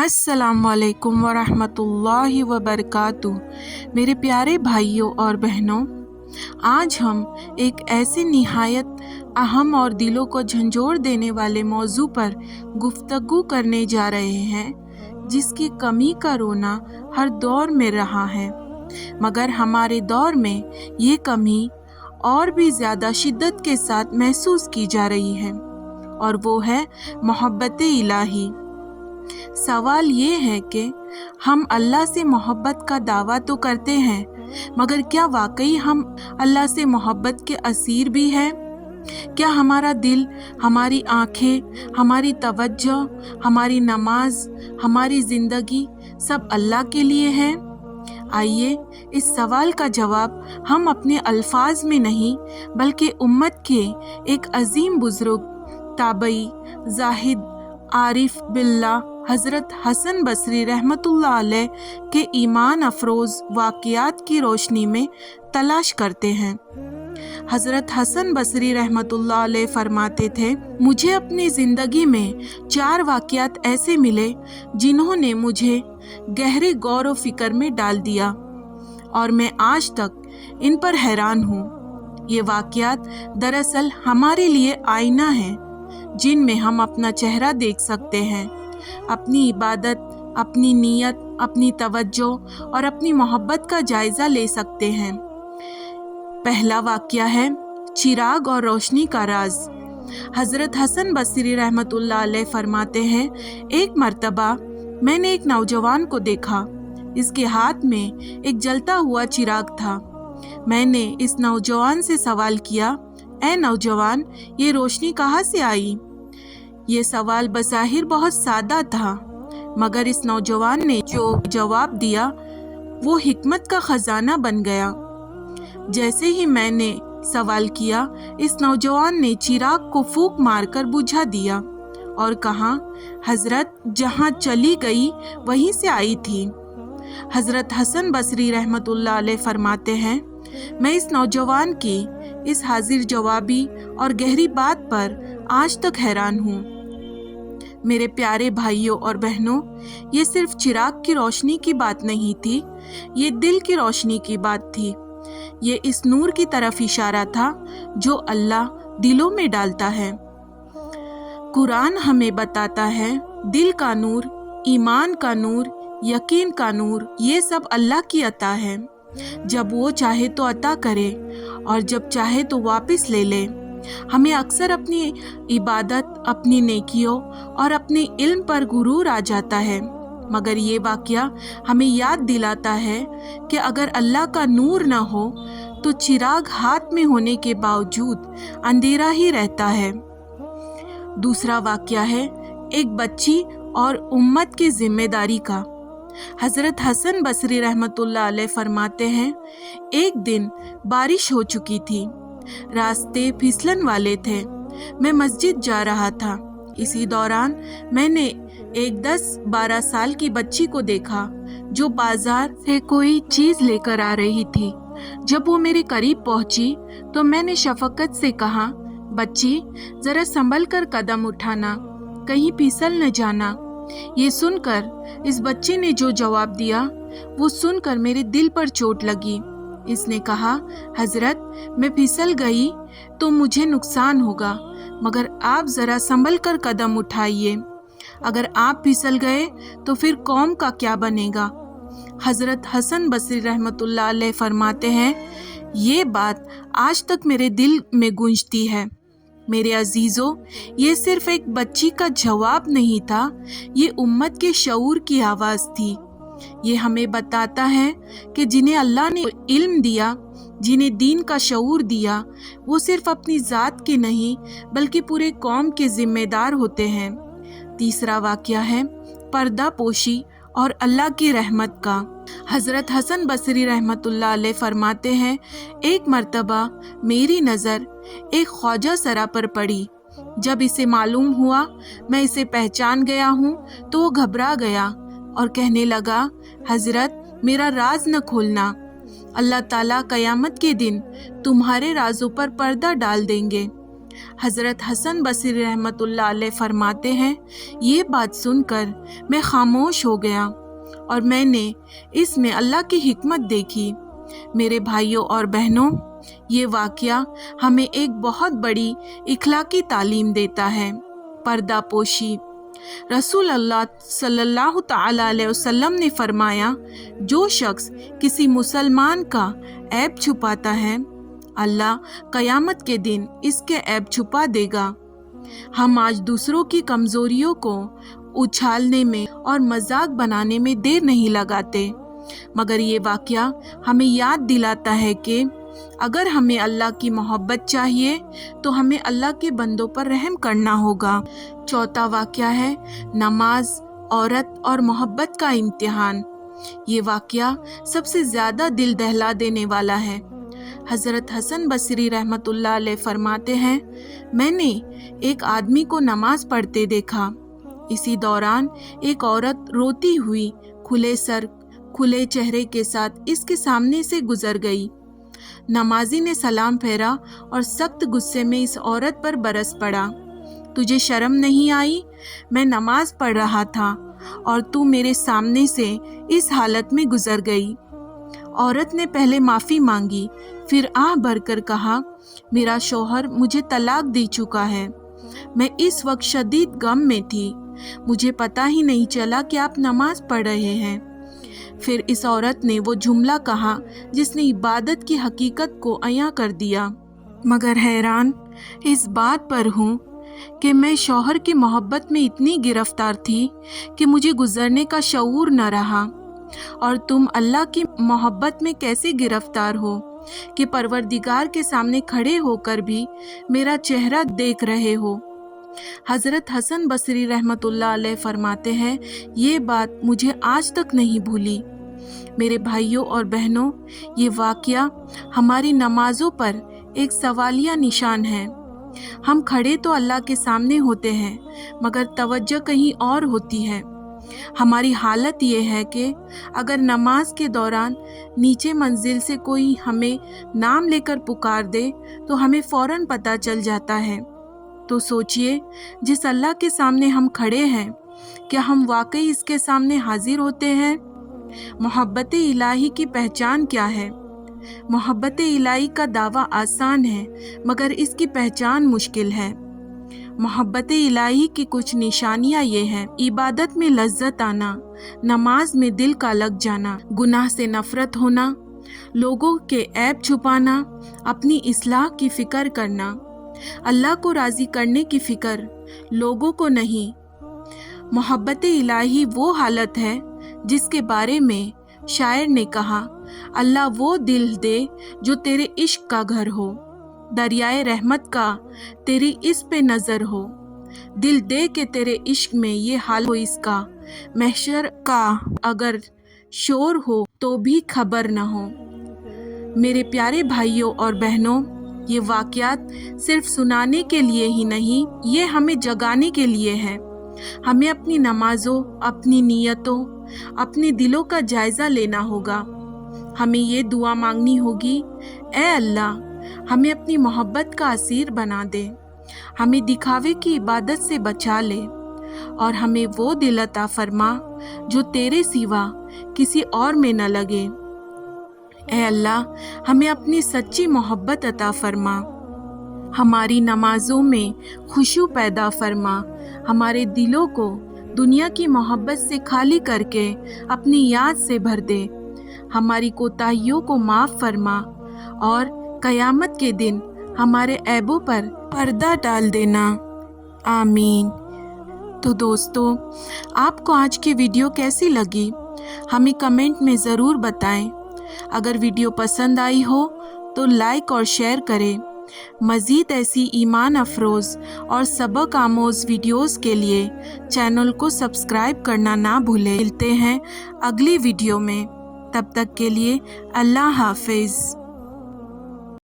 अस्सलाम वालेकुम वरहमतुल्लाहि वबरकातुह। मेरे प्यारे भाइयों और बहनों, आज हम एक ऐसे निहायत अहम और दिलों को झंझोड़ देने वाले मौजू पर गुफ्तगू करने जा रहे हैं जिसकी कमी का रोना हर दौर में रहा है, मगर हमारे दौर में ये कमी और भी ज़्यादा शिद्दत के साथ महसूस की जा रही है, और वो है मोहब्बत इलाही। सवाल ये है कि हम अल्लाह से मोहब्बत का दावा तो करते हैं, मगर क्या वाकई हम अल्लाह से मोहब्बत के असीर भी हैं? क्या हमारा दिल, हमारी आँखें, हमारी तवज्जो, हमारी नमाज, हमारी ज़िंदगी सब अल्लाह के लिए है? आइए इस सवाल का जवाब हम अपने अल्फाज में नहीं बल्कि उम्मत के एक अजीम बुज़ुर्ग, ताबई, जाहिद, आरिफ बिल्लाह हज़रत हसन बसरी रहमतुल्लाह अलैह के ईमान अफरोज़ वाक़ियात की रोशनी में तलाश करते हैं। हज़रत हसन बसरी रहमतुल्लाह अलैह फरमाते थे, मुझे अपनी ज़िंदगी में 4 वाक़ियात ऐसे मिले जिन्होंने मुझे गहरे गौर व फिक्र में डाल दिया और मैं आज तक इन पर हैरान हूँ। ये वाक़ियात दरअसल हमारे लिए आईना हैं जिनमें हम अपना चेहरा देख सकते हैं, अपनी इबादत, अपनी नीयत, अपनी तवज्जो और अपनी मोहब्बत का जायज़ा ले सकते हैं। पहला वाक़या है चिराग और रोशनी का राज। हज़रत हसन बसरी रहमतुल्लाह अलैह फरमाते हैं, एक मर्तबा मैंने एक नौजवान को देखा। इसके हाथ में एक जलता हुआ चिराग था। मैंने इस नौजवान से सवाल किया, ऐ नौजवान, ये रोशनी कहाँ से आई? ये सवाल बज़ाहिर बहुत सादा था, मगर इस नौजवान ने जो जवाब दिया वो हिकमत का ख़जाना बन गया। जैसे ही मैंने सवाल किया, इस नौजवान ने चिराग को फूंक मारकर बुझा दिया और कहा, हज़रत जहाँ चली गई वहीं से आई थी। हज़रत हसन बसरी रहमतुल्लाह अलैह फरमाते हैं, मैं इस नौजवान की इस हाजिर जवाबी और गहरी बात पर आज तक हैरान हूँ। मेरे प्यारे भाइयों और बहनों, ये सिर्फ चिराग की रोशनी की बात नहीं थी, ये दिल की रोशनी की बात थी। ये इस नूर की तरफ इशारा था जो अल्लाह दिलों में डालता है। कुरान हमें बताता है, दिल का नूर, ईमान का नूर, यकीन का नूर, ये सब अल्लाह की अता है। जब वो चाहे तो अता करे और जब चाहे तो वापस ले ले। हमें अक्सर अपनी इबादत, अपनी नेकियों और अपने इल्म पर गुरूर आ जाता है, मगर ये वाक़या हमें याद दिलाता है कि अगर अल्लाह का नूर ना हो तो चिराग हाथ में होने के बावजूद अंधेरा ही रहता है। दूसरा वाक़या है एक बच्ची और उम्मत की जिम्मेदारी का। हज़रत हसन बसरी रहमतुल्लाह अलैह फरमाते हैं, एक दिन बारिश हो चुकी थी, रास्ते फिसलन वाले थे। मैं मस्जिद जा रहा था। इसी दौरान मैंने एक 10-12 साल की बच्ची को देखा जो बाजार से कोई चीज़ लेकर आ रही थी। जब वो मेरे करीब पहुंची तो मैंने शफकत से कहा, बच्ची ज़रा संभल कर कदम उठाना, कहीं फिसल न जाना। ये सुनकर इस बच्चे ने जो जवाब दिया वो सुनकर मेरे दिल पर चोट लगी। इसने कहा, हज़रत मैं फिसल गई तो मुझे नुकसान होगा, मगर आप ज़रा संभल कर कदम उठाइए। अगर आप फिसल गए तो फिर कौम का क्या बनेगा? हज़रत हसन बसरी रहमतुल्लाह अलैह फरमाते हैं, ये बात आज तक मेरे दिल में गूंजती है। मेरे अजीज़ों, ये सिर्फ एक बच्ची का जवाब नहीं था, ये उम्मत के शऊर की आवाज़ थी। ये हमें बताता है कि जिन्हें अल्लाह ने इल्म दिया, जिन्हें दीन का शऊर दिया, वो सिर्फ अपनी ज़ात के नहीं बल्कि पूरे कौम के ज़िम्मेदार होते हैं। तीसरा वाक़या है पर्दा पोशी और अल्लाह की रहमत का। हज़रत हसन बसरी रहमतुल्लाह अलैह फरमाते हैं, एक मर्तबा मेरी नज़र एक ख्वाजा सरा पर पड़ी। जब इसे मालूम हुआ मैं इसे पहचान गया हूँ तो वो घबरा गया और कहने लगा, हज़रत मेरा राज न खोलना, अल्लाह ताला क़यामत के दिन तुम्हारे राजों पर पर्दा डाल देंगे। हज़रत हसन बसरी रहमतुल्लाह अलैह फरमाते हैं, ये बात सुनकर मैं खामोश हो गया और मैंने इसमें अल्लाह की हिकमत देखी। मेरे भाइयों और बहनों, ये वाक़या हमें एक बहुत बड़ी इखलाकी तालीम देता है, पर्दा पोशी। रसूल अल्लाह सल्लल्लाहु तआला अलैहि वसल्लम ने फरमाया, जो शख्स किसी मुसलमान का ऐब छुपाता है, अल्लाह क़यामत के दिन इसके ऐब छुपा देगा। हम आज दूसरों की कमज़ोरियों को उछालने में और मजाक बनाने में देर नहीं लगाते, मगर ये वाक़या हमें याद दिलाता है कि अगर हमें अल्लाह की मोहब्बत चाहिए तो हमें अल्लाह के बंदों पर रहम करना होगा। चौथा वाक़या है नमाज, औरत और मोहब्बत का इम्तिहान। ये वाक़या सबसे ज़्यादा दिल दहला देने वाला है। हज़रत हसन बसरी रहमतुल्लाह अलैह फरमाते हैं, मैंने एक आदमी को नमाज पढ़ते देखा। इसी दौरान एक औरत रोती हुई खुले सर खुले चेहरे के साथ इसके सामने से गुजर गई। नमाजी ने सलाम फेरा और सख्त गुस्से में इस औरत पर बरस पड़ा, तुझे शर्म नहीं आई? मैं नमाज पढ़ रहा था और तू मेरे सामने से इस हालत में गुजर गई। औरत ने पहले माफ़ी मांगी, फिर आह भरकर कहा, मेरा शौहर मुझे तलाक दे चुका है। मैं इस वक्त शदीद गम में थी, मुझे पता ही नहीं चला कि आप नमाज पढ़ रहे हैं। फिर इस औरत ने वो जुमला कहा जिसने इबादत की हकीकत को अयां कर दिया। मगर हैरान इस बात पर हूँ कि मैं शौहर की मोहब्बत में इतनी गिरफ्तार थी कि मुझे गुजरने का शऊर न रहा। और तुम अल्लाह की मोहब्बत में कैसे गिरफ्तार हो कि परवरदिगार के सामने खड़े होकर भी मेरा चेहरा देख रहे हो। हज़रत हसन बसरी रहमतुल्लाह अलैह फरमाते हैं, ये बात मुझे आज तक नहीं भूली। मेरे भाइयों और बहनों, ये वाक़या हमारी नमाज़ों पर एक सवालिया निशान है। हम खड़े तो अल्लाह के सामने होते हैं, मगर तवज्जो कहीं और होती है। हमारी हालत ये है कि अगर नमाज के दौरान नीचे मंजिल से कोई हमें नाम लेकर पुकार दे तो हमें फ़ौरन पता चल जाता है। तो सोचिए, जिस अल्लाह के सामने हम खड़े हैं, क्या हम वाकई इसके सामने हाजिर होते हैं? मोहब्बत इलाही की पहचान क्या है? मोहब्बत इलाही का दावा आसान है, मगर इसकी पहचान मुश्किल है। मोहब्बत इलाही की कुछ निशानियाँ ये हैं: इबादत में लज्जत आना, नमाज में दिल का लग जाना, गुनाह से नफरत होना, लोगों के ऐब छुपाना, अपनी इस्लाह की फ़िक्र करना, अल्लाह को राज़ी करने की फ़िक्र, लोगों को नहीं। मोहब्बत इलाही वो हालत है जिसके बारे में शायर ने कहा, अल्लाह वो दिल दे जो तेरे इश्क का घर हो, दरियाए रहमत का तेरी इस पे नज़र हो, दिल दे के तेरे इश्क में ये हाल हो इसका, महशर का अगर शोर हो तो भी खबर न हो। मेरे प्यारे भाइयों और बहनों, ये वाक़यात सिर्फ सुनाने के लिए ही नहीं, ये हमें जगाने के लिए है। हमें अपनी नमाज़ों, अपनी नीयतों, अपने दिलों का जायज़ा लेना होगा। हमें ये दुआ मांगनी होगी, ए अल्लाह, हमें अपनी मोहब्बत का असीर बना दे, हमें दिखावे की इबादत से बचा ले और हमें वो दिल अता फरमा जो तेरे सिवा किसी और में न लगे। ए अल्लाह, हमें अपनी सच्ची मोहब्बत अता फरमा, हमारी नमाज़ों में खुशू पैदा फरमा, हमारे दिलों को दुनिया की मोहब्बत से खाली करके अपनी याद से भर दे, हमारी कोताहियों को माफ़ फरमा और क़यामत के दिन हमारे ऐबों पर पर्दा डाल देना। आमीन। तो दोस्तों, आपको आज की वीडियो कैसी लगी हमें कमेंट में ज़रूर बताएं। अगर वीडियो पसंद आई हो तो लाइक और शेयर करें। मज़ीद ऐसी ईमान अफरोज़ और सबक आमोज़ वीडियोज़ के लिए चैनल को सब्सक्राइब करना ना भूलें। मिलते हैं अगली वीडियो में, तब तक के लिए अल्लाह हाफ़िज़।